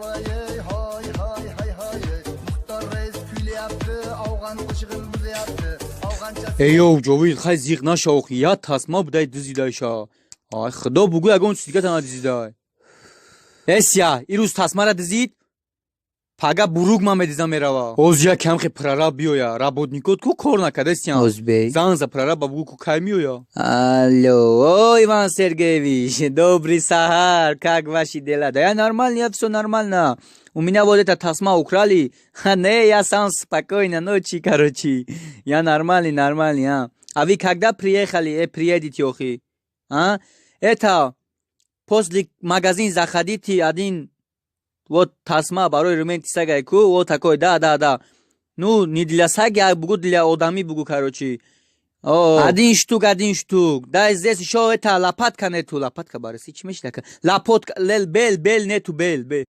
vay hay hay hay hay. Muhtar reis kül yaptı, avgan kuşğımız yaptı. Avgançası ایو جاوید خیلی زیغ نشو یا تسما بودای دزیدای شا آی خدا بگو اگه اون چیزی که تنها دزیدای اسیا ای روز تسما را دزید پاگا بروگ ما میدیزم میروا اوزیا کم خی پرارا بیویا رابودنیکوت کو کور نکده اسیا Узбек. زانزا پرارا бабу ку кай миоя Алло, о, Иван Сергеевич, добрый сахар, как ваши дела? Да я нормально, все нормально. У меня вот это тасма украли. Не, я сам спокойно, ночи, короче. Я нормальный, а. А вы когда приехали, приедете, охи? А? Это, после магазин заходите, один, вот тасма, барой ремонт сагайку, вот такой, да. Ну, не для саги, а для одами бугу, короче. Один штук. Да, здесь еще это лопатка нету. Лопатка, барыси, чмеш такая. Лопатка, бел нету, бел.